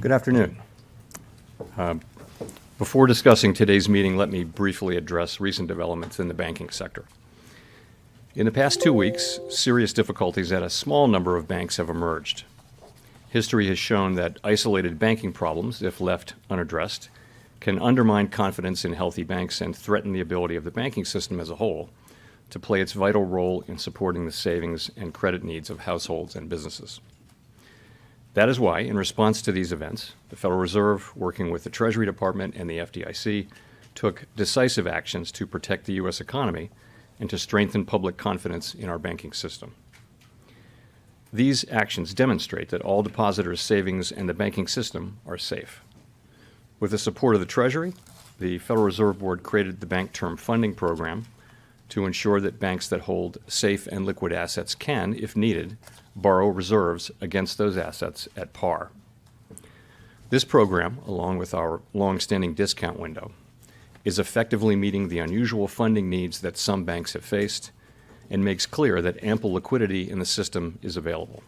Good afternoon. Before discussing today's meeting, let me briefly address recent developments in the banking sector. In the past 2 weeks, serious difficulties at a small number of banks have emerged. History has shown that isolated banking problems, if left unaddressed, can undermine confidence in healthy banks and threaten the ability of the banking system as a whole to play its vital role in supporting the savings and credit needs of households and businesses. That is why, in response to these events, the Federal Reserve, working with the Treasury Department and the FDIC, took decisive actions to protect the U.S. economy and to strengthen public confidence in our banking system. These actions demonstrate that all depositors' savings and the banking system are safe. With the support of the Treasury, the Federal Reserve Board created the Bank Term Funding Program to ensure that banks that hold safe and liquid assets can, if needed, borrow reserves against those assets at par. This program, along with our long-standing discount window, is effectively meeting the unusual funding needs that some banks have faced and makes clear that ample liquidity in the system is available.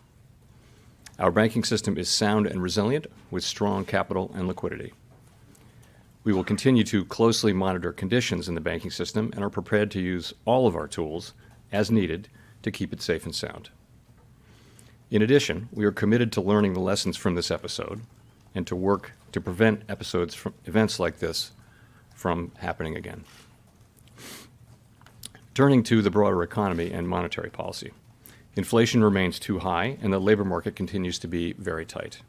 Our banking system is sound and resilient with strong capital and liquidity. We will continue to closely monitor conditions in the banking system and are prepared to use all of our tools as needed to keep it safe and sound. In addition, we are committed to learning the lessons from this episode and to work to prevent events like this from happening again. Turning to the broader economy and monetary policy, inflation remains too high and the labor market continues to be very tight.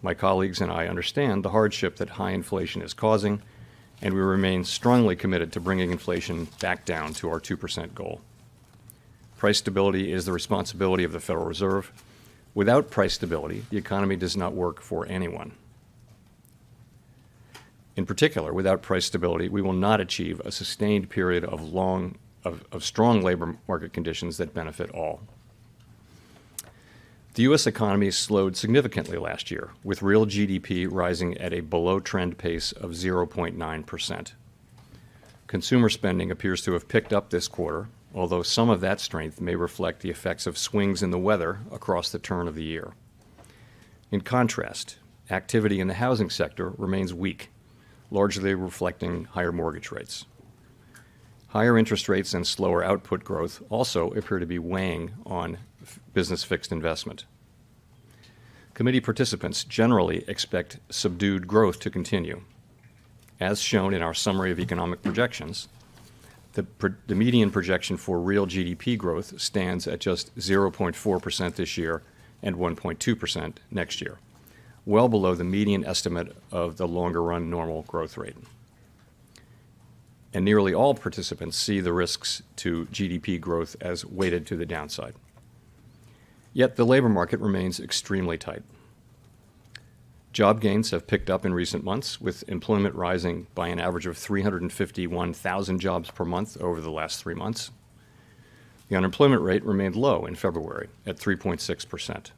My colleagues and I understand the hardship that high inflation is causing, and we remain strongly committed to bringing inflation back down to our 2% goal. Price stability is the responsibility of the Federal Reserve. Without price stability, the economy does not work for anyone. In particular, without price stability, we will not achieve a sustained period of strong labor market conditions that benefit all. The U.S. economy slowed significantly last year, with real GDP rising at a below-trend pace of 0.9%. Consumer spending appears to have picked up this quarter, although some of that strength may reflect the effects of swings in the weather across the turn of the year. In contrast, activity in the housing sector remains weak, largely reflecting higher mortgage rates. Higher interest rates and slower output growth also appear to be weighing on business fixed investment. Committee participants generally expect subdued growth to continue. As shown in our summary of economic projections, the median projection for real GDP growth stands at just 0.4% this year and 1.2% next year, well below the median estimate of the longer-run normal growth rate. And nearly all participants see the risks to GDP growth as weighted to the downside. Yet the labor market remains extremely tight. Job gains have picked up in recent months, with employment rising by an average of 351,000 jobs per month over the last 3 months. The unemployment rate remained low in February at 3.6%.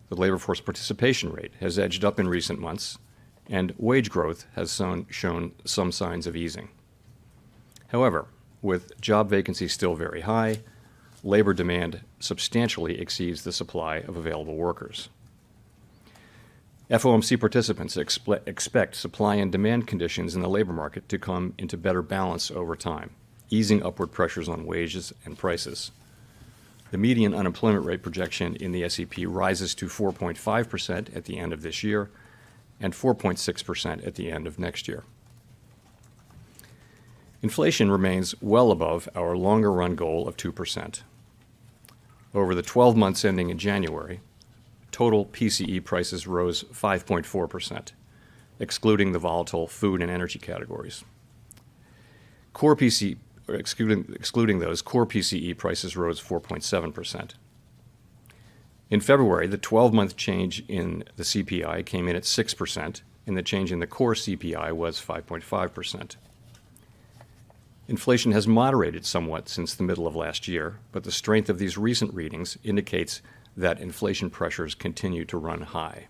The labor force participation rate has edged up in recent months, and wage growth has shown some signs of easing. However, with job vacancies still very high, labor demand substantially exceeds the supply of available workers. FOMC participants expect supply and demand conditions in the labor market to come into better balance over time, easing upward pressures on wages and prices. The median unemployment rate projection in the SEP rises to 4.5% at the end of this year and 4.6% at the end of next year. Inflation remains well above our longer-run goal of 2%. Over the 12 months ending in January, total PCE prices rose 5.4%, excluding the volatile food and energy categories. Excluding those, core PCE prices rose 4.7%. In February, the 12-month change in the CPI came in at 6%, and the change in the core CPI was 5.5%. Inflation has moderated somewhat since the middle of last year, but the strength of these recent readings indicates that inflation pressures continue to run high.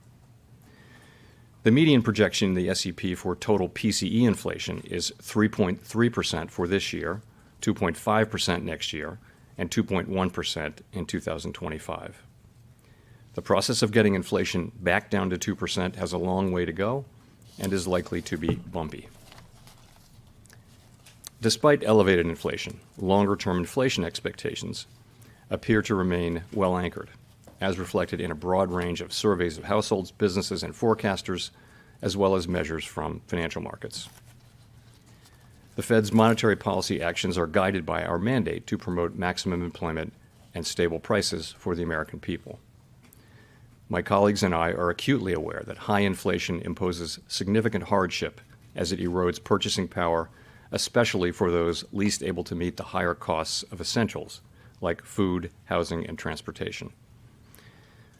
The median projection in the SEP for total PCE inflation is 3.3% for this year, 2.5% next year, and 2.1% in 2025. The process of getting inflation back down to 2% has a long way to go and is likely to be bumpy. Despite elevated inflation, longer-term inflation expectations appear to remain well anchored, as reflected in a broad range of surveys of households, businesses, and forecasters, as well as measures from financial markets. The Fed's monetary policy actions are guided by our mandate to promote maximum employment and stable prices for the American people. My colleagues and I are acutely aware that high inflation imposes significant hardship as it erodes purchasing power, especially for those least able to meet the higher costs of essentials like food, housing, and transportation.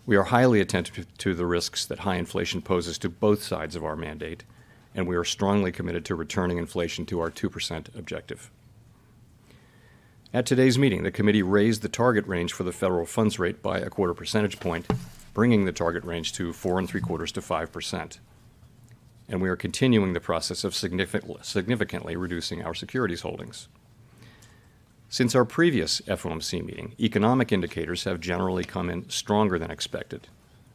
We are highly attentive to the risks that high inflation poses to both sides of our mandate, and we are strongly committed to returning inflation to our 2% objective. At today's meeting, the committee raised the target range for the federal funds rate by a quarter percentage point, bringing the target range to 4.75% to 5%. And we are continuing the process of significantly reducing our securities holdings. Since our previous FOMC meeting, economic indicators have generally come in stronger than expected,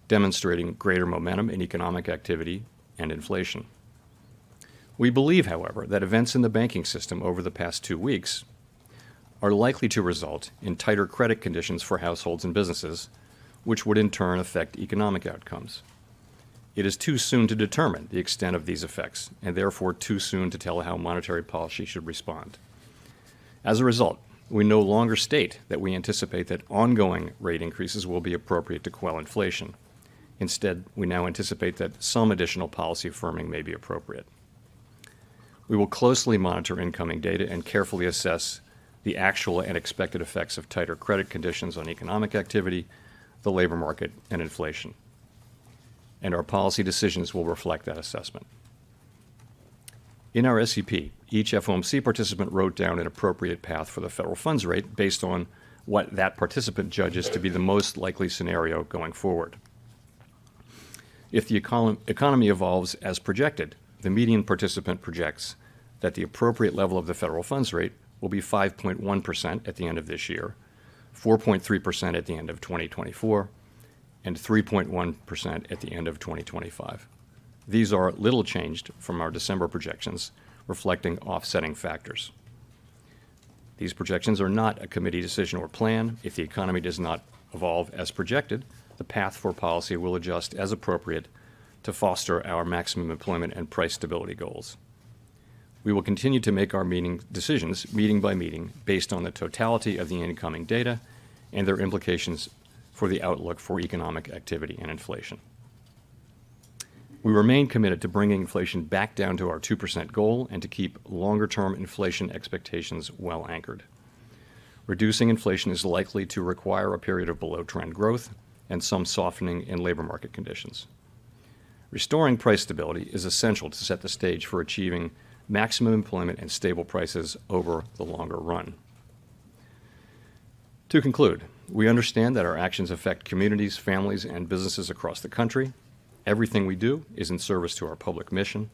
demonstrating greater momentum in economic activity and inflation. We believe, however, that events in the banking system over the past 2 weeks are likely to result in tighter credit conditions for households and businesses, which would in turn affect economic outcomes. It is too soon to determine the extent of these effects, and therefore too soon to tell how monetary policy should respond. As a result, we no longer state that we anticipate that ongoing rate increases will be appropriate to quell inflation. Instead, we now anticipate that some additional policy firming may be appropriate. We will closely monitor incoming data and carefully assess the actual and expected effects of tighter credit conditions on economic activity, the labor market, and inflation. And our policy decisions will reflect that assessment. In our SEP, each FOMC participant wrote down an appropriate path for the federal funds rate based on what that participant judges to be the most likely scenario going forward. If the economy evolves as projected, the median participant projects that the appropriate level of the federal funds rate will be 5.1% at the end of this year, 4.3% at the end of 2024, and 3.1% at the end of 2025. These are little changed from our December projections, reflecting offsetting factors. These projections are not a committee decision or plan. If the economy does not evolve as projected, the path for policy will adjust as appropriate to foster our maximum employment and price stability goals. We will continue to make our decisions meeting by meeting based on the totality of the incoming data and their implications for the outlook for economic activity and inflation. We remain committed to bringing inflation back down to our 2% goal and to keep longer-term inflation expectations well anchored. Reducing inflation is likely to require a period of below-trend growth and some softening in labor market conditions. Restoring price stability is essential to set the stage for achieving maximum employment and stable prices over the longer run. To conclude, we understand that our actions affect communities, families, and businesses across the country. Everything we do is in service to our public mission.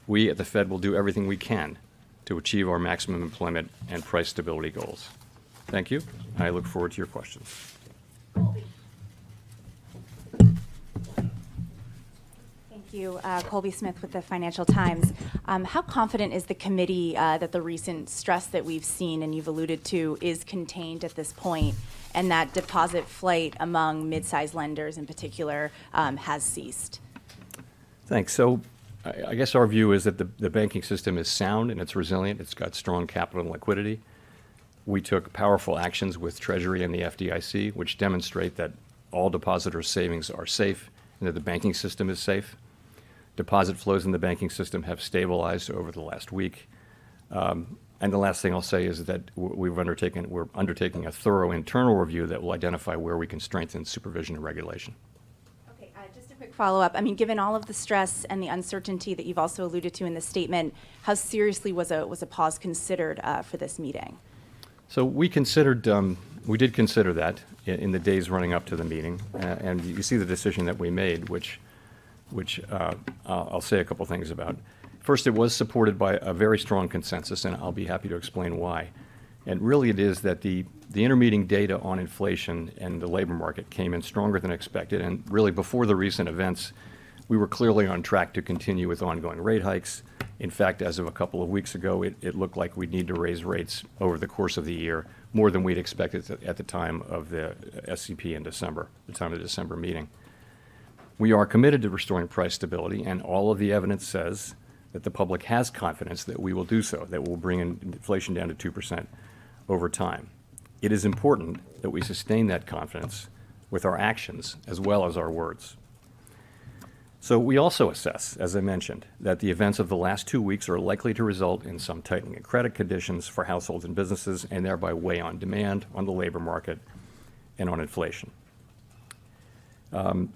We at the Fed will do everything we can to achieve our maximum employment and price stability goals. Thank you. I look forward to your questions. Thank you. Colby Smith with the Financial Times. How confident is the committee that the recent stress that we've seen and you've alluded to is contained at this point, and that deposit flight among mid-sized lenders in particular has ceased? Thanks. So I guess our view is that the banking system is sound and it's resilient. It's got strong capital and liquidity. We took powerful actions with Treasury and the FDIC, which demonstrate that all depositors' savings are safe and that the banking system is safe. Deposit flows in the banking system have stabilized over the last week. And the last thing I'll say is that we're undertaking a thorough internal review that will identify where we can strengthen supervision and regulation. Okay, just a quick follow-up. I mean, given all of the stress and the uncertainty that you've also alluded to in the statement, how seriously was a pause considered for this meeting? So we did consider that in the days running up to the meeting, and you see the decision that we made, which I'll say a couple things about. First, it was supported by a very strong consensus, and I'll be happy to explain why. And really it is that the intermeeting data on inflation and the labor market came in stronger than expected. And really before the recent events, we were clearly on track to continue with ongoing rate hikes. In fact, as of a couple of weeks ago, it looked like we'd need to raise rates over the course of the year, more than we'd expected at the time of the SCP in December, the time of the December meeting. We are committed to restoring price stability, and all of the evidence says that the public has confidence that we will do so, that we'll bring inflation down to 2% over time. It is important that we sustain that confidence with our actions as well as our words. So we also assess, as I mentioned, that the events of the last 2 weeks are likely to result in some tightening of credit conditions for households and businesses, and thereby weigh on demand, on the labor market, and on inflation.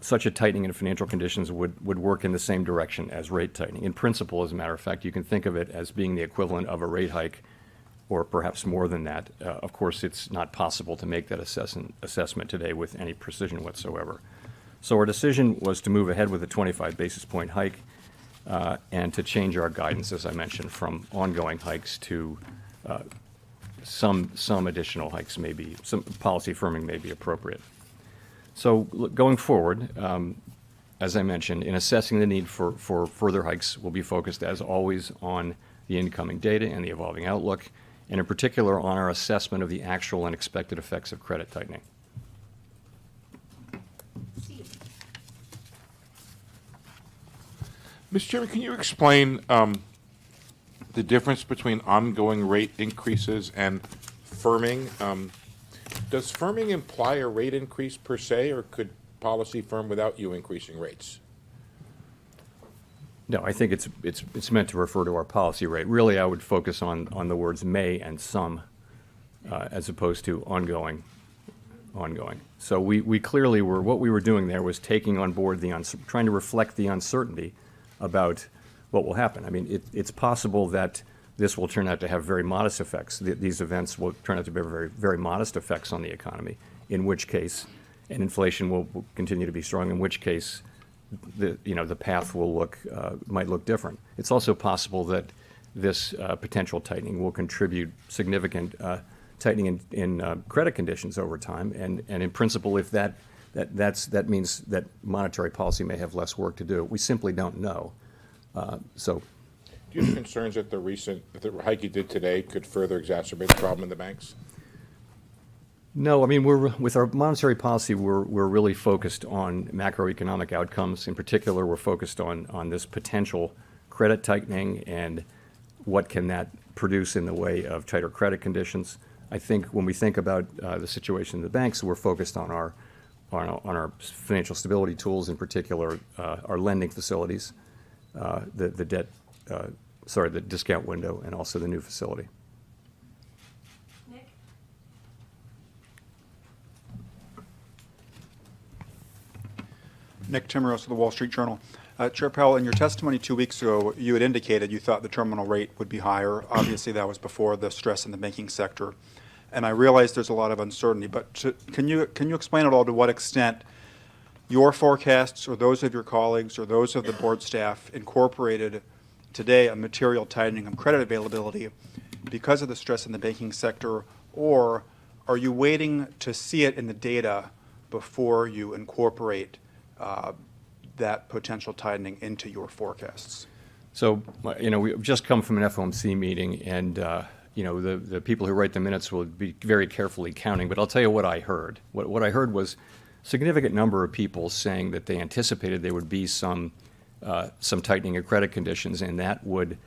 Such a tightening in financial conditions would work in the same direction as rate tightening. In principle, as a matter of fact, you can think of it as being the equivalent of a rate hike, or perhaps more than that. Of course, it's not possible to make that assessment today with any precision whatsoever. So our decision was to move ahead with a 25 basis point hike and to change our guidance, as I mentioned, from ongoing hikes to some additional hikes maybe, some policy firming may be appropriate. So going forward, as I mentioned, in assessing the need for further hikes, we'll be focused, as always, on the incoming data and the evolving outlook, and in particular on our assessment of the actual and expected effects of credit tightening. Mr. Chairman, can you explain the difference between ongoing rate increases and firming? Does firming imply a rate increase per se, or could policy firm without you increasing rates? No, I think it's meant to refer to our policy rate. Really, I would focus on the words may and some, as opposed to ongoing. So we clearly were, what we were doing there was taking on board trying to reflect the uncertainty about what will happen. I mean, it's possible that this will turn out to have very modest effects. These events will turn out to be very, very modest effects on the economy, in which case, and inflation will continue to be strong, in which case, the path might look different. It's also possible that this potential tightening will contribute significant tightening in credit conditions over time, and in principle, if that means that monetary policy may have less work to do. We simply don't know. So, do you have concerns that the hike you did today could further exacerbate the problem in the banks? No, I mean, with our monetary policy, we're really focused on macroeconomic outcomes. In particular, we're focused on this potential credit tightening and what can that produce in the way of tighter credit conditions. I think when we think about the situation in the banks, we're focused on our financial stability tools, in particular our lending facilities, the discount window, and also the new facility. Nick Timmeros of the Wall Street Journal. Chair Powell, in your testimony 2 weeks ago, you had indicated you thought the terminal rate would be higher. Obviously, that was before the stress in the banking sector. And I realize there's a lot of uncertainty, but can you explain at all to what extent your forecasts or those of your colleagues or those of the board staff incorporated today a material tightening of credit availability because of the stress in the banking sector, or are you waiting to see it in the data before you incorporate that potential tightening into your forecasts? So, we've just come from an FOMC meeting, and the people who write the minutes will be very carefully counting, but I'll tell you what I heard. What I heard was a significant number of people saying that they anticipated there would be some tightening of credit conditions, and that would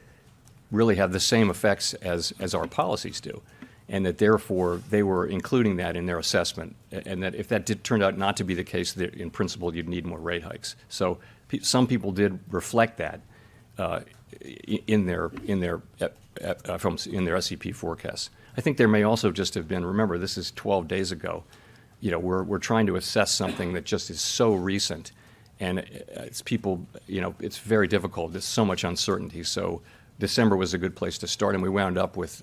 really have the same effects as our policies do, and that therefore they were including that in their assessment, and that if that turned out not to be the case, that in principle you'd need more rate hikes. So some people did reflect that in their SEP forecasts. I think there may also just have been, remember, this is 12 days ago. We're trying to assess something that just is so recent, and it's very difficult. There's so much uncertainty. So December was a good place to start, and we wound up with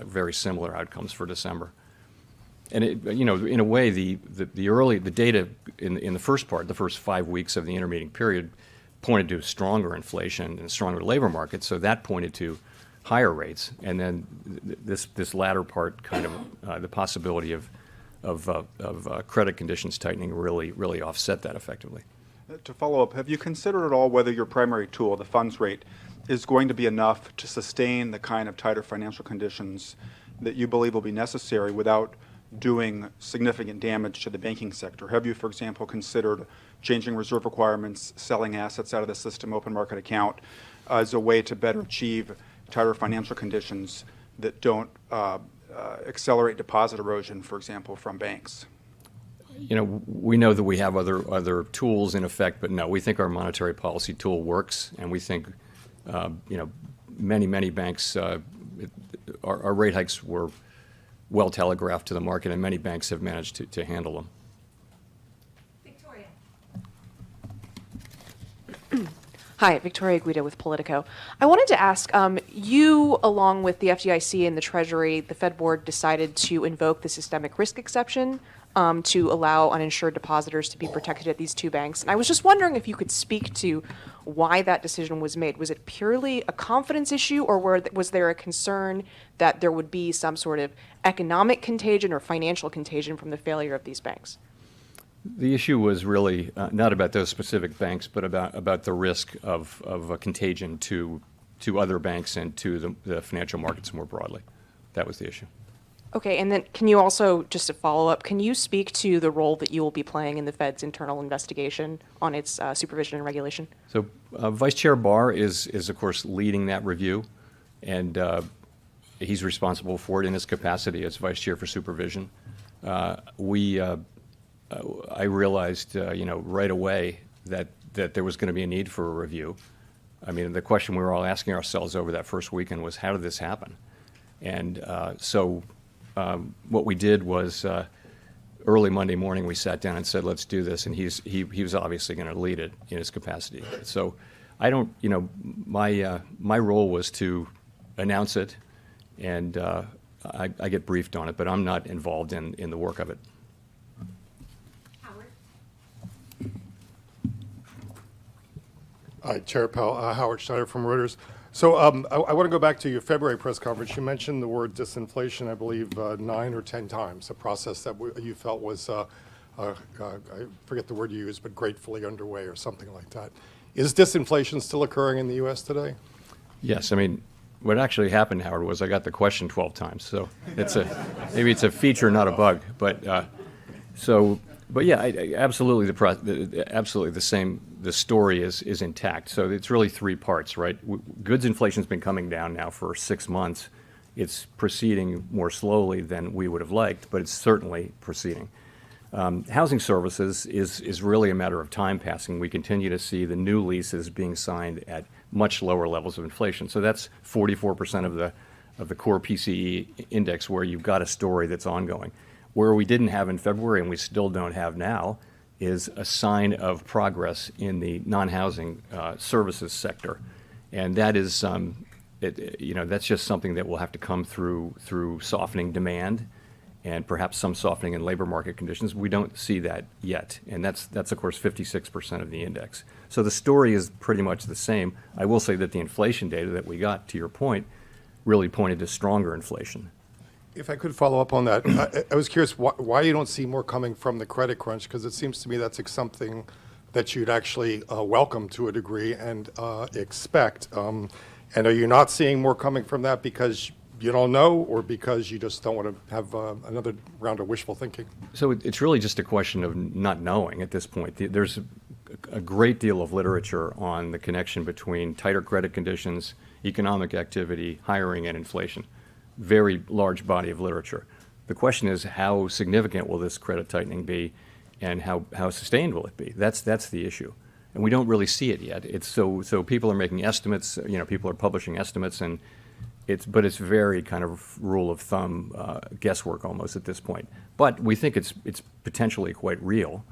very similar outcomes for December. And in a way, the data in the first 5 weeks of the intermeeting period, pointed to stronger inflation and stronger labor markets. So that pointed to higher rates, and then this latter part, kind of the possibility of credit conditions tightening really offset that effectively. To follow up, have you considered at all whether your primary tool, the funds rate, is going to be enough to sustain the kind of tighter financial conditions that you believe will be necessary without doing significant damage to the banking sector? Have you, for example, considered changing reserve requirements, selling assets out of the system, open market account, as a way to better achieve tighter financial conditions that don't accelerate deposit erosion, for example, from banks? You know, we know that we have other tools in effect, but no, we think our monetary policy tool works, and we think, you know, many banks, our rate hikes were well telegraphed to the market, and many banks have managed to handle them. Victoria. Hi, Victoria Guida with Politico. I wanted to ask, you, along with the FDIC and the Treasury, the Fed Board decided to invoke the systemic risk exception to allow uninsured depositors to be protected at these two banks. And I was just wondering if you could speak to why that decision was made. Was it purely a confidence issue, or was there a concern that there would be some sort of economic contagion or financial contagion from the failure of these banks? The issue was really not about those specific banks, but about the risk of a contagion to other banks and to the financial markets more broadly. That was the issue. Okay, and then can you also, just to follow up, can you speak to the role that you will be playing in the Fed's internal investigation on its supervision and regulation? So Vice Chair Barr is of course leading that review, and he's responsible for it in his capacity as Vice Chair for Supervision. I realized, you know, right away that there was going to be a need for a review. I mean, the question we were all asking ourselves over that first weekend was, how did this happen? And so what we did was early Monday morning we sat down and said, let's do this, and he was obviously going to lead it in his capacity. So I don't, you know, my role was to announce it, and I get briefed on it, but I'm not involved in the work of it. Hi, Chair Powell. Howard Schneider from Reuters. So I want to go back to your February press conference. You mentioned the word disinflation, I believe, 9 or 10 times, a process that you felt was, I forget the word you used, but gratefully underway or something like that. Is disinflation still occurring in the U.S. today? Yes. I mean, what actually happened, Howard, was I got the question 12 times. So maybe it's a feature, not a bug. But yeah, absolutely absolutely the same. The story is intact. So it's really three parts, right? Goods inflation's been coming down now for 6 months. It's proceeding more slowly than we would have liked, but it's certainly proceeding. Housing services is really a matter of time passing. We continue to see the new leases being signed at much lower levels of inflation. So that's 44% of the core PCE index, where you've got a story that's ongoing. Where we didn't have in February, and we still don't have now, is a sign of progress in the non-housing services sector, and that is, you know, that's just something that will have to come through softening demand, and perhaps some softening in labor market conditions. We don't see that yet, and that's of course 56% of the index. So the story is pretty much the same. I will say that the inflation data that we got, to your point, really pointed to stronger inflation. If I could follow up on that, I was curious why you don't see more coming from the credit crunch, because it seems to me that's something that you'd actually welcome to a degree and expect. And are you not seeing more coming from that because you don't know, or because you just don't want to have another round of wishful thinking? So it's really just a question of not knowing at this point. There's a great deal of literature on the connection between tighter credit conditions, economic activity, hiring, and inflation. Very large body of literature. The question is, how significant will this credit tightening be, and how sustained will it be? That's the issue, and we don't really see it yet. It's so people are making estimates. You know, people are publishing estimates, and it's very kind of rule of thumb guesswork almost at this point. But we think it's potentially quite real,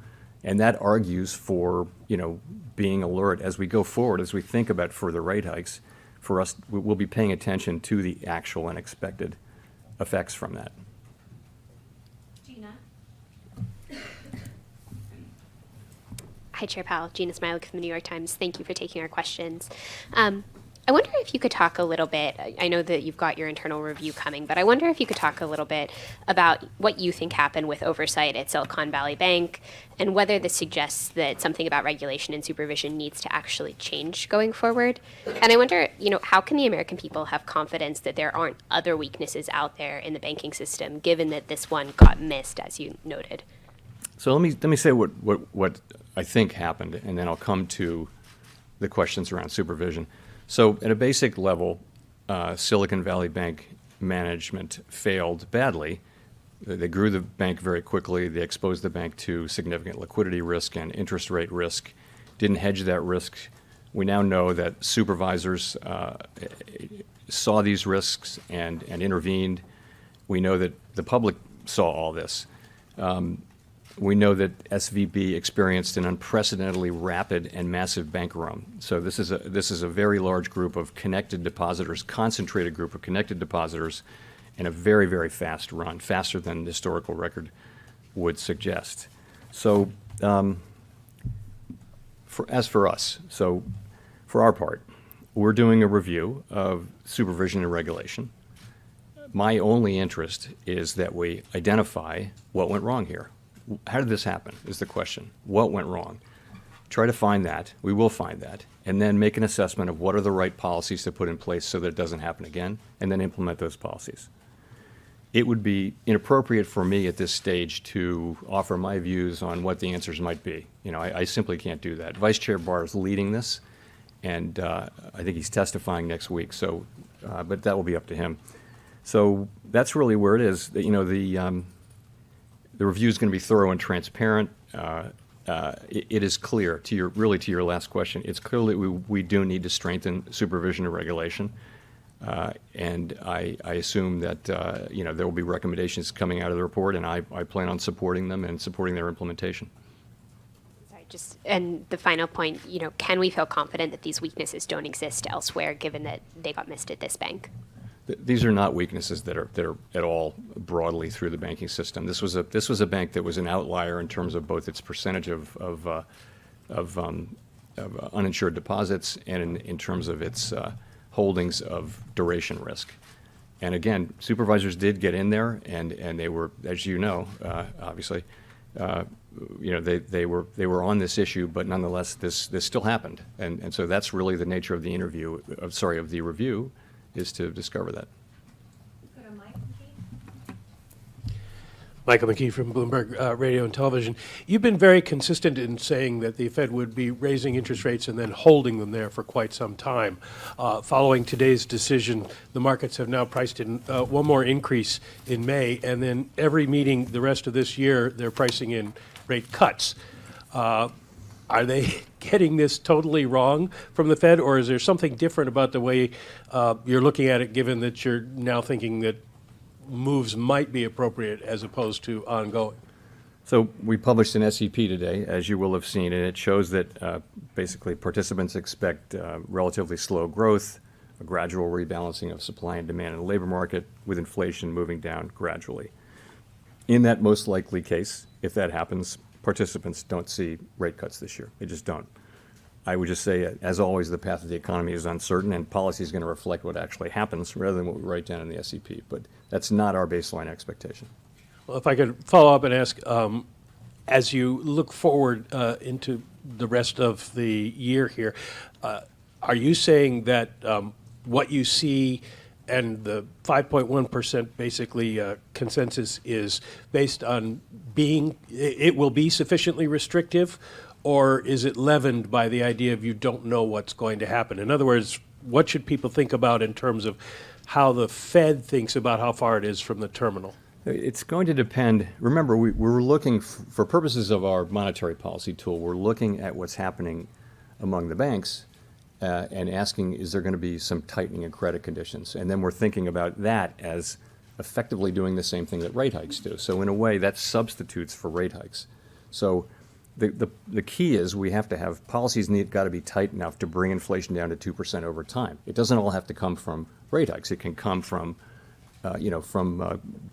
and that argues for, you know, being alert as we go forward, as we think about further rate hikes. For us, we'll be paying attention to the actual and expected effects from that. Gina. Hi, Chair Powell. Gina Smilek from the New York Times. Thank you for taking our questions. I wonder if you could talk a little bit, I know that you've got your internal review coming, but I wonder if you could talk a little bit about what you think happened with oversight at Silicon Valley Bank and whether this suggests that something about regulation and supervision needs to actually change going forward. And I wonder, how can the American people have confidence that there aren't other weaknesses out there in the banking system, given that this one got missed, as you noted? So let me say what I think happened, and then I'll come to the questions around supervision. So at a basic level, Silicon Valley Bank management failed badly. They grew the bank very quickly. They exposed the bank to significant liquidity risk and interest rate risk, didn't hedge that risk. We now know that supervisors saw these risks and intervened. We know that the public saw all this. We know that SVB experienced an unprecedentedly rapid and massive bank run. So this is a very large group of connected depositors, concentrated group of connected depositors, and a very, very fast run, faster than the historical record would suggest. So as for us, so for our part, we're doing a review of supervision and regulation. My only interest is that we identify what went wrong here. How did this happen is the question. What went wrong? Try to find that. We will find that. And then make an assessment of what are the right policies to put in place so that it doesn't happen again, and then implement those policies. It would be inappropriate for me at this stage to offer my views on what the answers might be. I simply can't do that. Vice Chair Barr is leading this, and I think he's testifying next week. So, but that will be up to him. So that's really where it is. The review is going to be thorough and transparent. It is clear, to your last question, it's clear that we do need to strengthen supervision and regulation. And I assume that there will be recommendations coming out of the report, and I plan on supporting them and supporting their implementation. Sorry, and the final point, can we feel confident that these weaknesses don't exist elsewhere, given that they got missed at this bank? These are not weaknesses that are at all broadly through the banking system. This was a bank that was an outlier in terms of both its percentage of uninsured deposits and in terms of its holdings of duration risk. And again, supervisors did get in there, and they were, as you know, obviously, they were on this issue, but nonetheless, this still happened. And so that's really the nature of the review, is to discover that. Go to Mike McKee. Michael McKee from Bloomberg Radio and Television. You've been very consistent in saying that the Fed would be raising interest rates and then holding them there for quite some time. Following today's decision, the markets have now priced in one more increase in May, and then every meeting the rest of this year, they're pricing in rate cuts. Are they getting this totally wrong from the Fed, or is there something different about the way you're looking at it, given that you're now thinking that moves might be appropriate as opposed to ongoing? So we published an SEP today, as you will have seen, and it shows that basically participants expect relatively slow growth, a gradual rebalancing of supply and demand in the labor market, with inflation moving down gradually. In that most likely case, if that happens, participants don't see rate cuts this year. They just don't. I would just say, as always, the path of the economy is uncertain, and policy is going to reflect what actually happens rather than what we write down in the SEP. But that's not our baseline expectation. Well, if I could follow up and ask, as you look forward into the rest of the year here, are you saying that what you see and the 5.1% basically consensus is based on it will be sufficiently restrictive, or is it leavened by the idea of you don't know what's going to happen? In other words, what should people think about in terms of how the Fed thinks about how far it is from the terminal? It's going to depend. Remember, we're looking, for purposes of our monetary policy tool, we're looking at what's happening among the banks and asking, is there going to be some tightening in credit conditions? And then we're thinking about that as effectively doing the same thing that rate hikes do. So in a way, that substitutes for rate hikes. So the key is we have to have policies got to be tight enough to bring inflation down to 2% over time. It doesn't all have to come from rate hikes. It can come from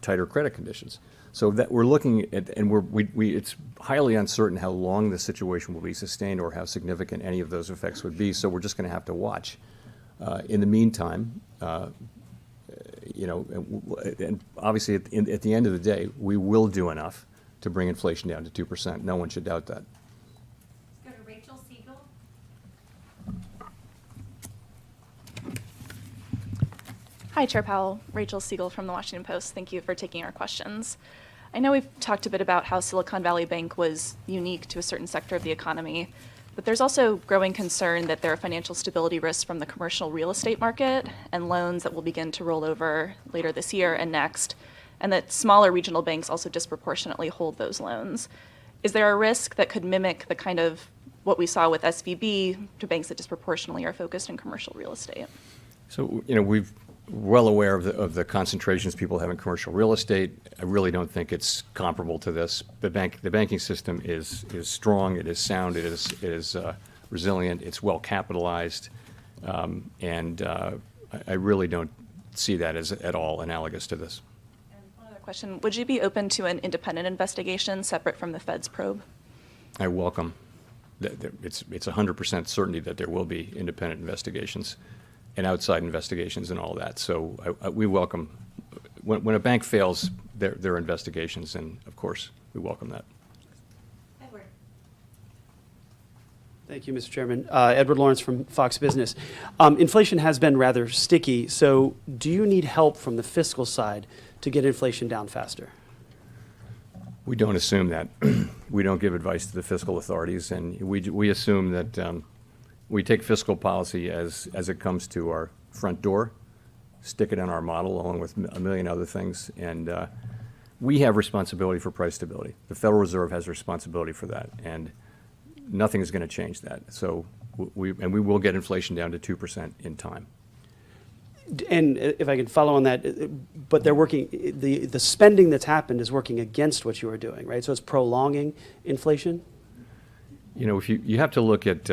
tighter credit conditions. So that we're looking at, and it's highly uncertain how long the situation will be sustained or how significant any of those effects would be. So we're just going to have to watch. In the meantime, and obviously at the end of the day, we will do enough to bring inflation down to 2%. No one should doubt that. Let's go to Rachel Siegel. Hi, Chair Powell. Rachel Siegel from the Washington Post. Thank you for taking our questions. I know we've talked a bit about how Silicon Valley Bank was unique to a certain sector of the economy, but there's also growing concern that there are financial stability risks from the commercial real estate market and loans that will begin to roll over later this year and next, and that smaller regional banks also disproportionately hold those loans. Is there a risk that could mimic the kind of what we saw with SVB to banks that disproportionately are focused in commercial real estate? So, we're well aware of the concentrations people have in commercial real estate. I really don't think it's comparable to this. The banking system is strong, it is sound, it is resilient, it's well capitalized, and I really don't see that as at all analogous to this. And one other question, would you be open to an independent investigation separate from the Fed's probe? I welcome. It's 100% certainty that there will be independent investigations and outside investigations and all that. So we welcome, when a bank fails, there are investigations, and of course, we welcome that. Edward. Thank you, Mr. Chairman. Edward Lawrence from Fox Business. Inflation has been rather sticky, so do you need help from the fiscal side to get inflation down faster? We don't assume that. We don't give advice to the fiscal authorities, and we assume that we take fiscal policy as it comes to our front door, stick it in our model along with a million other things, and we have responsibility for price stability. The Federal Reserve has responsibility for that, and nothing is going to change that. So we will get inflation down to 2% in time. And if I could follow on that, but they're working, the spending that's happened is working against what you are doing, right? So it's prolonging inflation? If you have to look at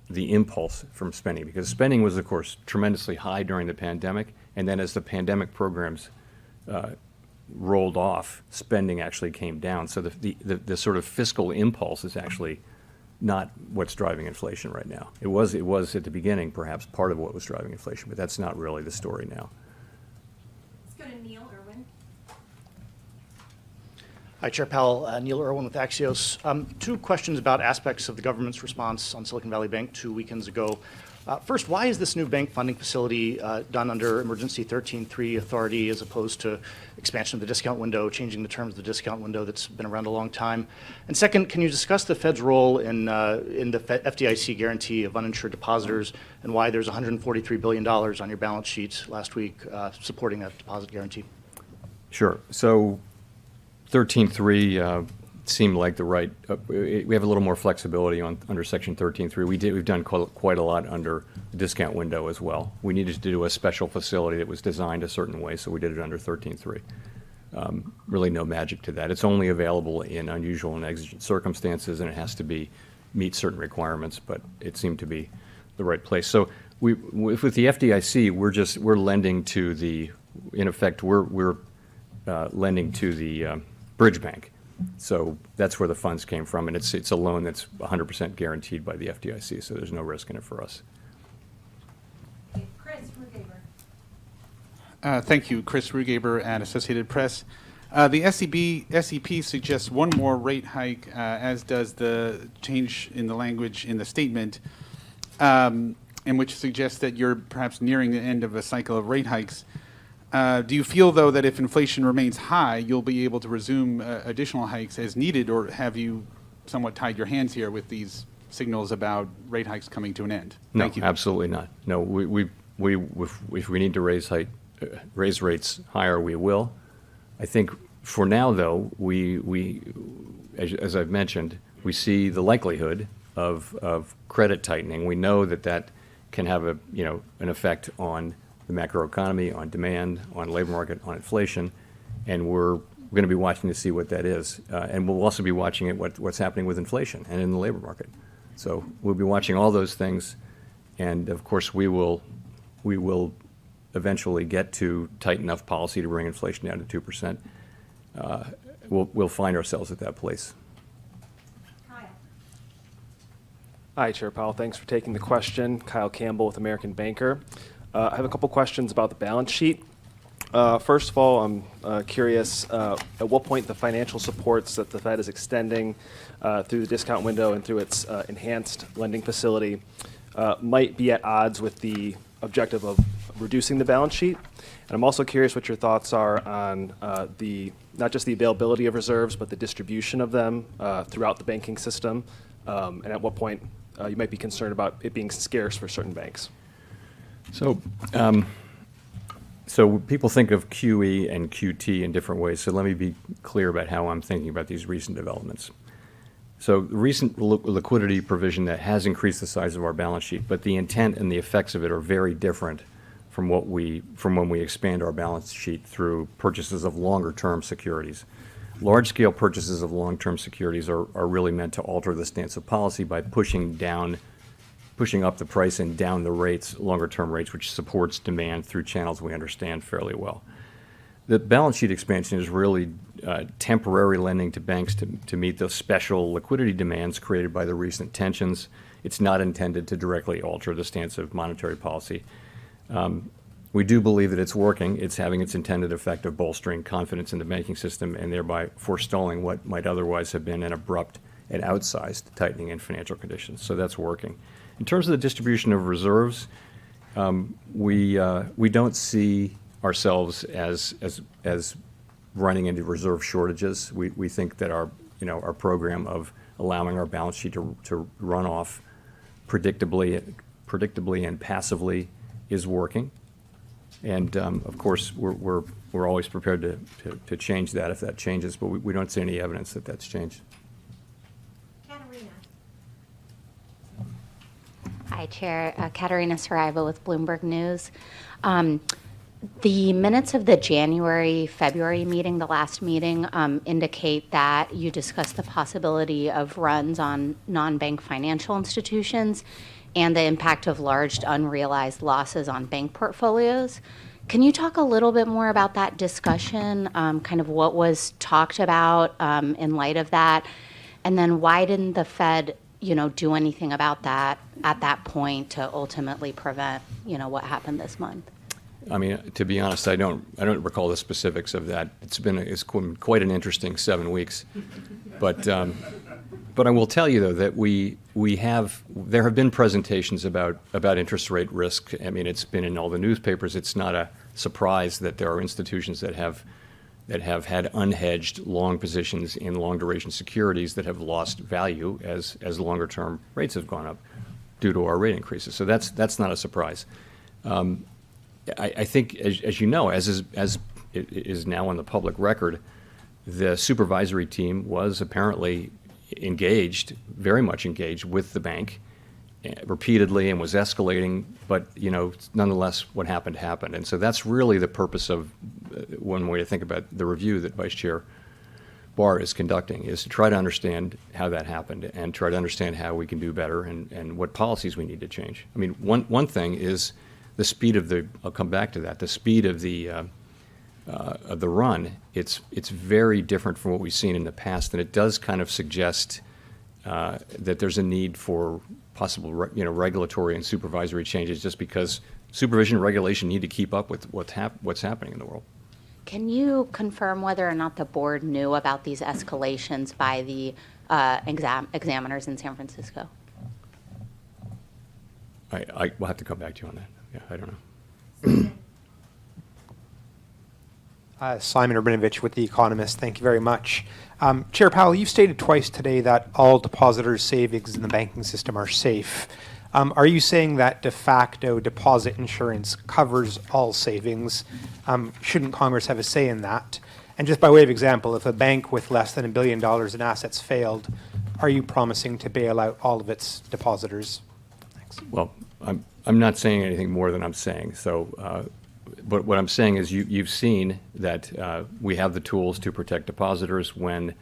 the impulse from spending, because spending was, of course, tremendously high during the pandemic, and then as the pandemic programs rolled off, spending actually came down. So the sort of fiscal impulse is actually not what's driving inflation right now. It was at the beginning, perhaps, part of what was driving inflation, but that's not really the story now. Let's go to Neil Irwin. Hi, Chair Powell. Neil Irwin with Axios. Two questions about aspects of the government's response on Silicon Valley Bank 2 weekends ago. First, why is this new bank funding facility done under Emergency 13.3 authority as opposed to expansion of the discount window, changing the terms of the discount window that's been around a long time? And second, can you discuss the Fed's role in the FDIC guarantee of uninsured depositors and why there's $143 billion on your balance sheet last week supporting that deposit guarantee? Sure. So 13.3 seemed like the right, we have a little more flexibility under Section 13.3. We've done quite a lot under the discount window as well. We needed to do a special facility that was designed a certain way, so we did it under 13.3. Really no magic to that. It's only available in unusual and exigent circumstances, and it has to meet certain requirements, but it seemed to be the right place. So with the FDIC, we're lending to the, in effect, we're lending to the bridge bank. So that's where the funds came from, and it's a loan that's 100% guaranteed by the FDIC, so there's no risk in it for us. Okay, Chris Rugaber. Thank you, Chris Rugaber at Associated Press. The SEP suggests one more rate hike, as does the change in the language in the statement, in which suggests that you're perhaps nearing the end of a cycle of rate hikes. Do you feel, though, that if inflation remains high, you'll be able to resume additional hikes as needed, or have you somewhat tied your hands here with these signals about rate hikes coming to an end? No, Thank you. absolutely not. No, if we need to raise rates higher, we will. I think for now, though, as I've mentioned, we see the likelihood of credit tightening. We know that can have an effect on the macroeconomy, on demand, on labor market, on inflation, and we're going to be watching to see what that is. And we'll also be watching what's happening with inflation and in the labor market. So we'll be watching all those things, and of course we will eventually get to tight enough policy to bring inflation down to 2%. We'll find ourselves at that place. Kyle. Hi, Chair Powell. Thanks for taking the question. Kyle Campbell with American Banker. I have a couple questions about the balance sheet. First of all, I'm curious at what point the financial supports that the Fed is extending through the discount window and through its enhanced lending facility might be at odds with the objective of reducing the balance sheet. And I'm also curious what your thoughts are on not just the availability of reserves, but the distribution of them throughout the banking system, and at what point you might be concerned about it being scarce for certain banks. So people think of QE and QT in different ways, so let me be clear about how I'm thinking about these recent developments. So the recent liquidity provision that has increased the size of our balance sheet, but the intent and the effects of it are very different from when we expand our balance sheet through purchases of longer-term securities. Large-scale purchases of long-term securities are really meant to alter the stance of policy by pushing up the price and down the rates, longer-term rates, which supports demand through channels we understand fairly well. The balance sheet expansion is really temporary lending to banks to meet those special liquidity demands created by the recent tensions. It's not intended to directly alter the stance of monetary policy. We do believe that it's working. It's having its intended effect of bolstering confidence in the banking system and thereby forestalling what might otherwise have been an abrupt and outsized tightening in financial conditions. So that's working. In terms of the distribution of reserves, we don't see ourselves as running into reserve shortages. We think that our program of allowing our balance sheet to run off predictably and passively is working. And of course, we're always prepared to change that if that changes, but we don't see any evidence that that's changed. Hi, Chair. Katerina Saraiva with Bloomberg News. The minutes of the January-February meeting, the last meeting, indicate that you discussed the possibility of runs on non-bank financial institutions and the impact of large unrealized losses on bank portfolios. Can you talk a little bit more about that discussion, kind of what was talked about in light of that? And then why didn't the Fed do anything about that at that point to ultimately prevent, what happened this month? I mean, to be honest, I don't recall the specifics of that. It's quite an interesting 7 weeks, but I will tell you though that there have been presentations about interest rate risk. I mean, it's been in all the newspapers. It's not a surprise that there are institutions that have had unhedged long positions in long duration securities that have lost value as longer term rates have gone up due to our rate increases. So that's not a surprise. I think, as you know, as it is now on the public record, the supervisory team was apparently very much engaged with the bank repeatedly and was escalating, but nonetheless what happened. And so that's really the purpose of one way to think about the review that Vice Chair Barr is conducting, is to try to understand how that happened and try to understand how we can do better and what policies we need to change. I mean, one thing is the speed of I'll come back to that, the speed of the run. It's very different from what we've seen in the past, and it does kind of suggest that there's a need for possible regulatory and supervisory changes, just because supervision and regulation need to keep up with what's happening in the world. Can you confirm whether or not the board knew about these escalations by the examiners in San Francisco? I will have to come back to you on that. Yeah, I don't know. Simon Urbanovich with The Economist. Thank you very much. Chair Powell, you've stated twice today that all depositors' savings in the banking system are safe. Are you saying that de facto deposit insurance covers all savings? Shouldn't Congress have a say in that? And just by way of example, if a bank with less than $1 billion in assets failed, are you promising to bail out all of its depositors? Thanks. Well, I'm not saying anything more than I'm saying. So, but what I'm saying is you've seen that we have the tools to protect depositors when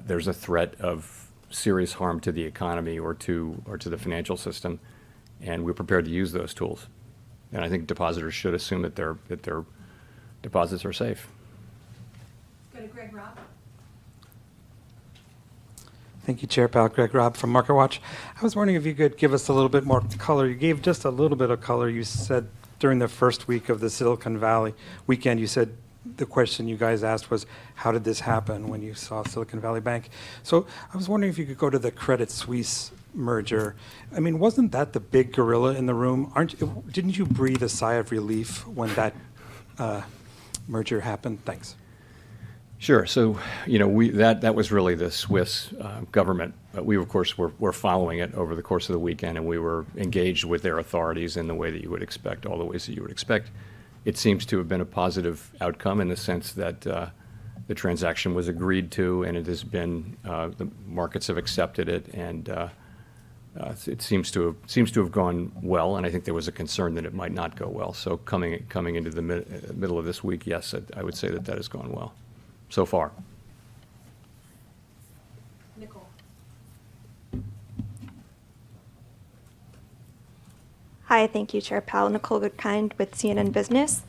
there's a threat of serious harm to the economy or to the financial system, and we're prepared to use those tools. And I think depositors should assume that their deposits are safe. Go to Greg Robb. Thank you, Chair Powell. Greg Robb from MarketWatch. I was wondering if you could give us a little bit more color. You gave just a little bit of color. You said during the first week of the Silicon Valley weekend, you said the question you guys asked was, how did this happen when you saw Silicon Valley Bank? So I was wondering if you could go to the Credit Suisse merger. I mean, wasn't that the big gorilla in the room? Didn't you breathe a sigh of relief when that merger happened? Thanks. Sure. So, that was really the Swiss government. We, of course, were following it over the course of the weekend, and we were engaged with their authorities in the way that you would expect, all the ways that you would expect. It seems to have been a positive outcome in the sense that the transaction was agreed to, and it has been, the markets have accepted it, and it seems to have gone well, and I think there was a concern that it might not go well. So coming into the middle of this week, yes, I would say that has gone well. So far. Nicole. Hi, thank you, Chair Powell. Nicole Goodkind with CNN Business.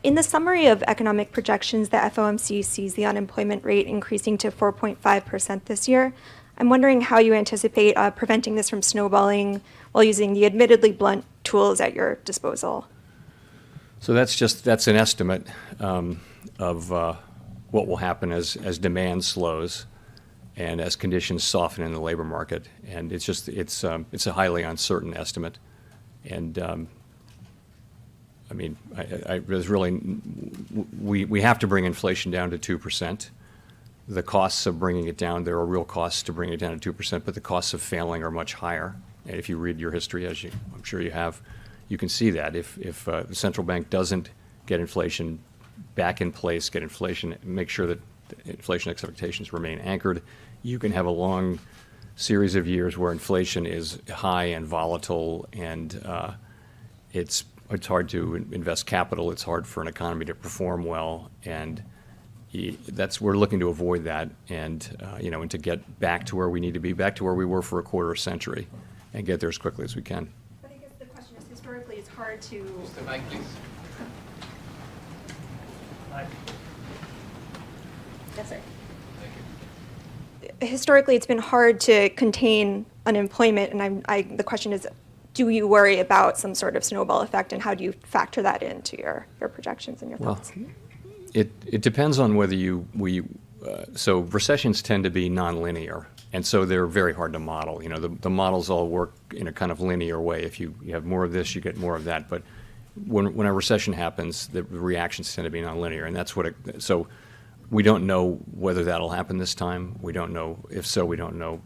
In the summary of economic projections, the FOMC sees the unemployment rate increasing to 4.5% this year. I'm wondering how you anticipate preventing this from snowballing while using the admittedly blunt tools at your disposal. So that's an estimate of what will happen as demand slows and as conditions soften in the labor market. And it's a highly uncertain estimate. And there's really, we have to bring inflation down to 2%. The costs of bringing it down, there are real costs to bring it down to 2%, but the costs of failing are much higher. And if you read your history, I'm sure you have, you can see that if the central bank doesn't get inflation back in place, make sure that inflation expectations remain anchored, you can have a long series of years where inflation is high and volatile, and it's hard to invest capital. It's hard for an economy to perform well, and we're looking to avoid that, and and to get back to where we need to be, back to where we were for a quarter century, and get there as quickly as we can. But I guess the question is, historically, it's hard to... Mr. Mike, please. Yes, sir. Historically, it's been hard to contain unemployment, and the question is, do you worry about some sort of snowball effect, and how do you factor that into your projections and your thoughts? Well, it depends on whether so recessions tend to be nonlinear, and so they're very hard to model. The models all work in a kind of linear way. If you have more of this, you get more of that. But when a recession happens, the reactions tend to be nonlinear, and that's so we don't know whether that'll happen this time. We don't know. If so, we don't know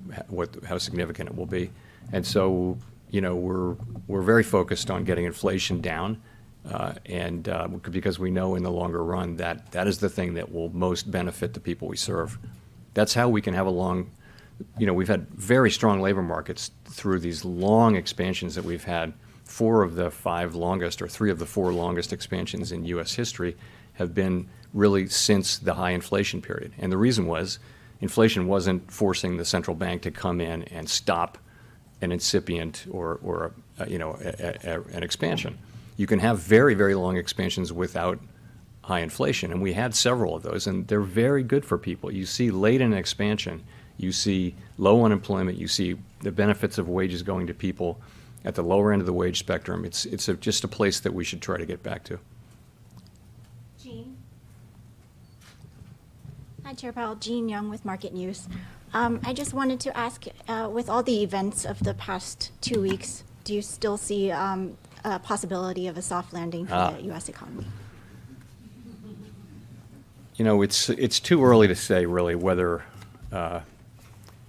how significant it will be. And so, we're very focused on getting inflation down, because we know in the longer run that is the thing that will most benefit the people we serve. That's how we can have we've had very strong labor markets through these long expansions that we've had. 4 of the 5 longest, or 3 of the 4 longest expansions in U.S. history have been really since the high inflation period. And the reason was inflation wasn't forcing the central bank to come in and stop an incipient or an expansion. You can have very, very long expansions without high inflation, and we had several of those, and they're very good for people. You see late in an expansion, you see low unemployment, you see the benefits of wages going to people at the lower end of the wage spectrum. It's just a place that we should try to get back to. Jean. Hi, Chair Powell. Jean Young with Market News. I just wanted to ask, with all the events of the past 2 weeks, do you still see a possibility of a soft landing for the U.S. economy? It's too early to say really whether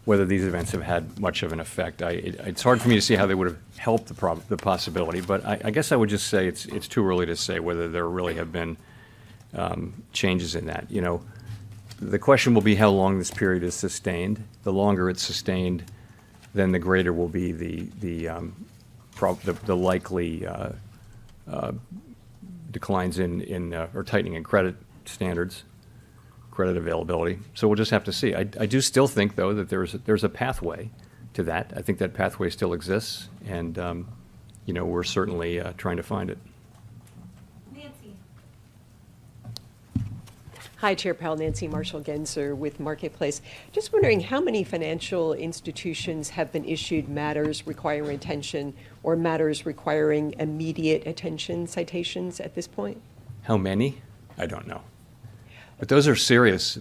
these events have had much of an effect. It's hard for me to see how they would have helped the possibility, but I guess I would just say it's too early to say whether there really have been changes in that. The question will be how long this period is sustained. The longer it's sustained, then the greater will be the likely declines in or tightening in credit standards, credit availability. So we'll just have to see. I do still think, though, that there's a pathway to that. I think that pathway still exists, and we're certainly trying to find it. Nancy. Hi, Chair Powell. Nancy Marshall-Genzer with Marketplace. Just wondering how many financial institutions have been issued matters requiring attention or matters requiring immediate attention citations at this point? How many? I don't know. But those are serious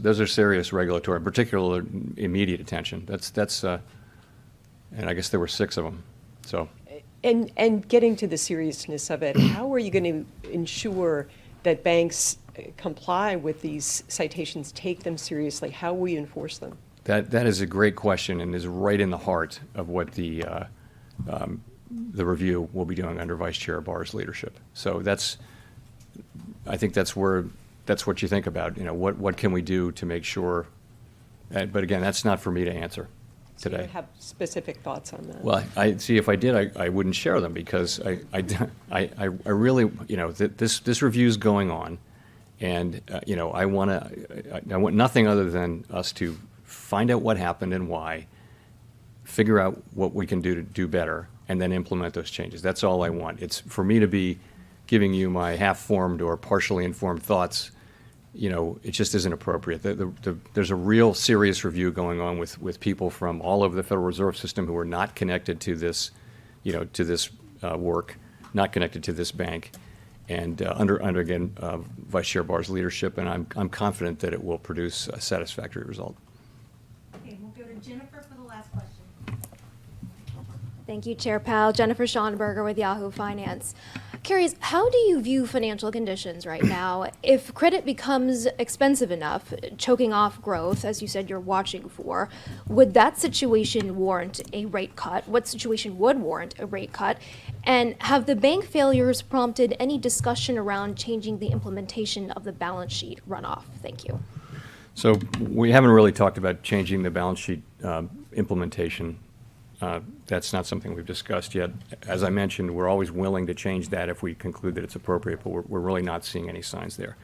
regulatory, particularly immediate attention. And I guess there were 6 of them. So. And getting to the seriousness of it, how are you going to ensure that banks comply with these citations, take them seriously? How will you enforce them? That is a great question and is right in the heart of what the review will be doing under Vice Chair Barr's leadership. So I think that's what you think about. What can we do to make sure? But again, that's not for me to answer today. So you have specific thoughts on that? Well, I see. If I did, I wouldn't share them because I really, this review's going on, and I want nothing other than us to find out what happened and why, figure out what we can do to do better, and then implement those changes. That's all I want. It's for me to be giving you my half-formed or partially informed thoughts. It just isn't appropriate. There's a real serious review going on with people from all over the Federal Reserve System who are not connected to this, to this work, not connected to this bank, and under again Vice Chair Barr's leadership, and I'm confident that it will produce a satisfactory result. Okay, we'll go to Jennifer for the last question. Thank you, Chair Powell. Jennifer Schonberger with Yahoo Finance. Curious, how do you view financial conditions right now? If credit becomes expensive enough, choking off growth, as you said you're watching for, would that situation warrant a rate cut? What situation would warrant a rate cut? And have the bank failures prompted any discussion around changing the implementation of the balance sheet runoff? Thank you. So we haven't really talked about changing the balance sheet implementation. That's not something we've discussed yet. As I mentioned, we're always willing to change that if we conclude that it's appropriate, but we're really not seeing any signs there.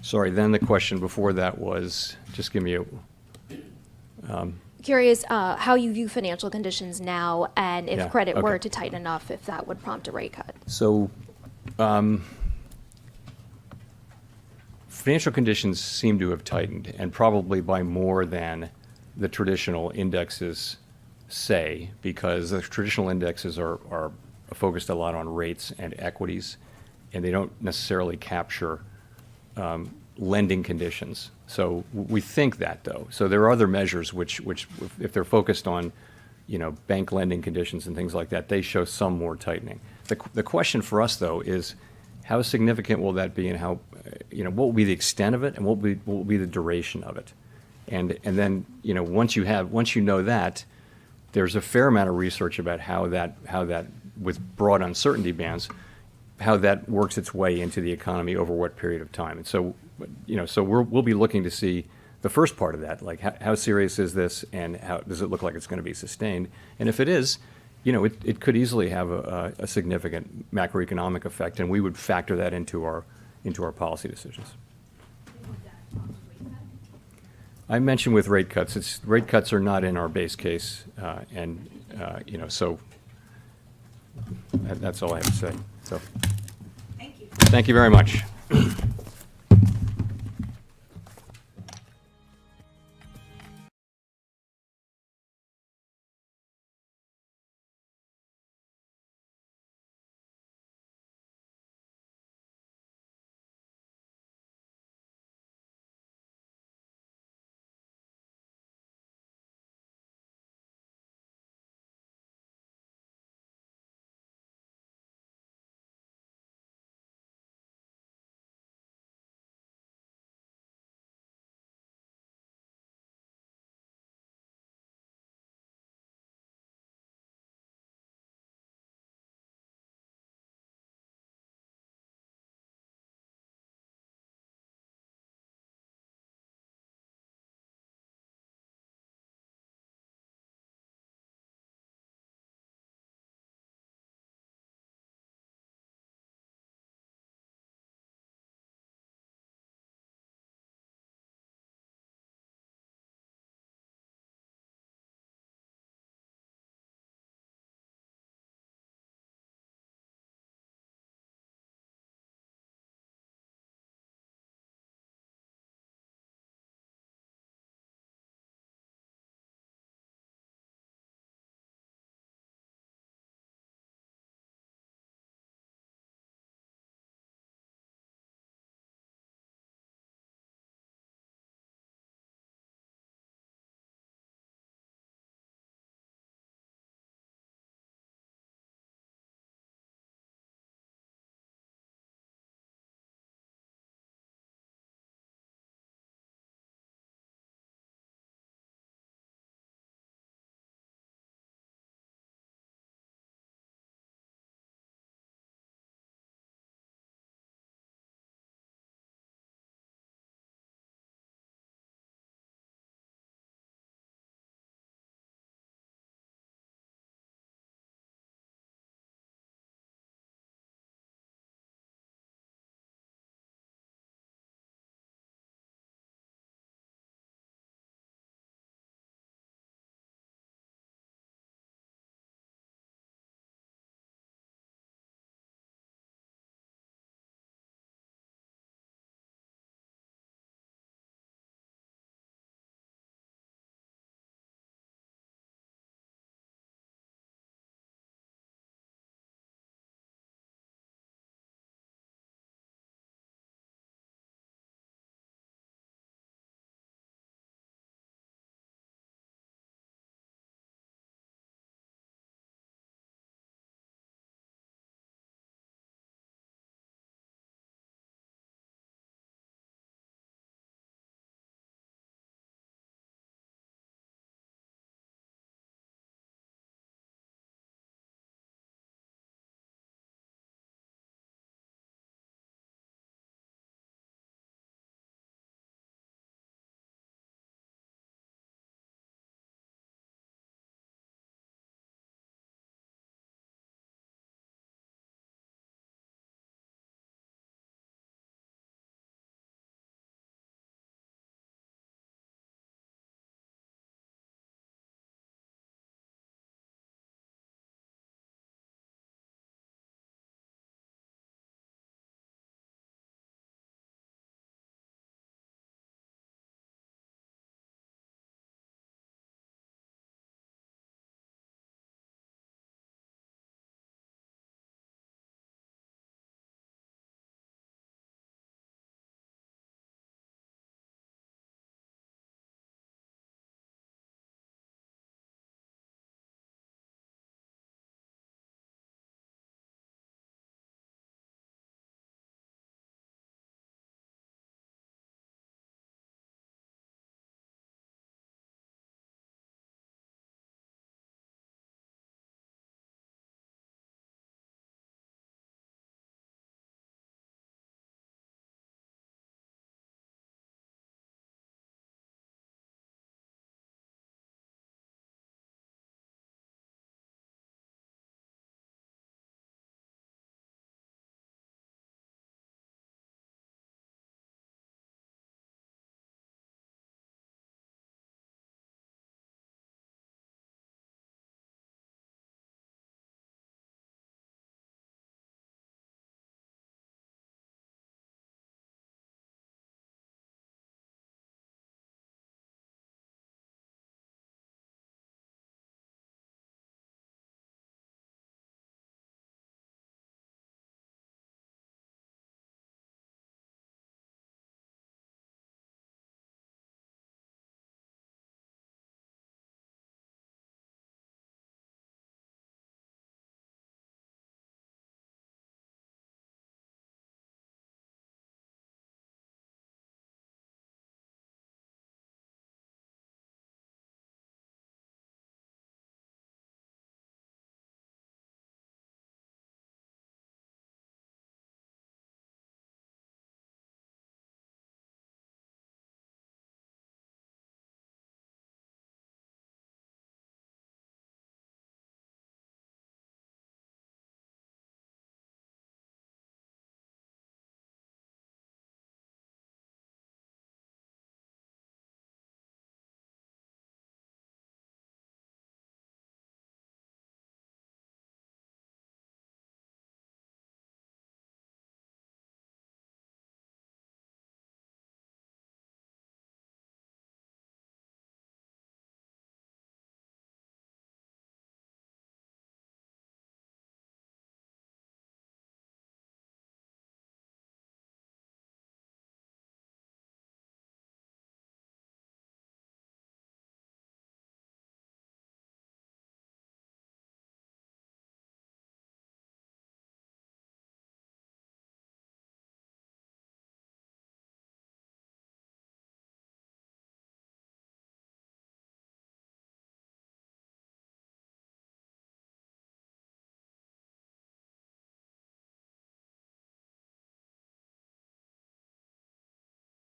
Sorry, then the question before that was, just give me a... Curious how you view financial conditions now, and if credit were okay. to tighten enough, if that would prompt a rate cut. So financial conditions seem to have tightened, and probably by more than the traditional indexes say, because the traditional indexes are focused a lot on rates and equities, and they don't necessarily capture lending conditions. So we think that, though. So there are other measures which if they're focused on, bank lending conditions and things like that, they show some more tightening. The question for us, though, is how significant will that be, and how, what will be the extent of it, and what will be the duration of it, and then once you know that. There's a fair amount of research about how that, with broad uncertainty bands, how that works its way into the economy over what period of time. And so, so we'll be looking to see the first part of that, like how serious is this, and how does it look like it's going to be sustained? And if it is, it could easily have a significant macroeconomic effect, and we would factor that into our policy decisions. I mentioned with rate cuts, rate cuts are not in our base case, so that's all I have to say. So, thank you very much.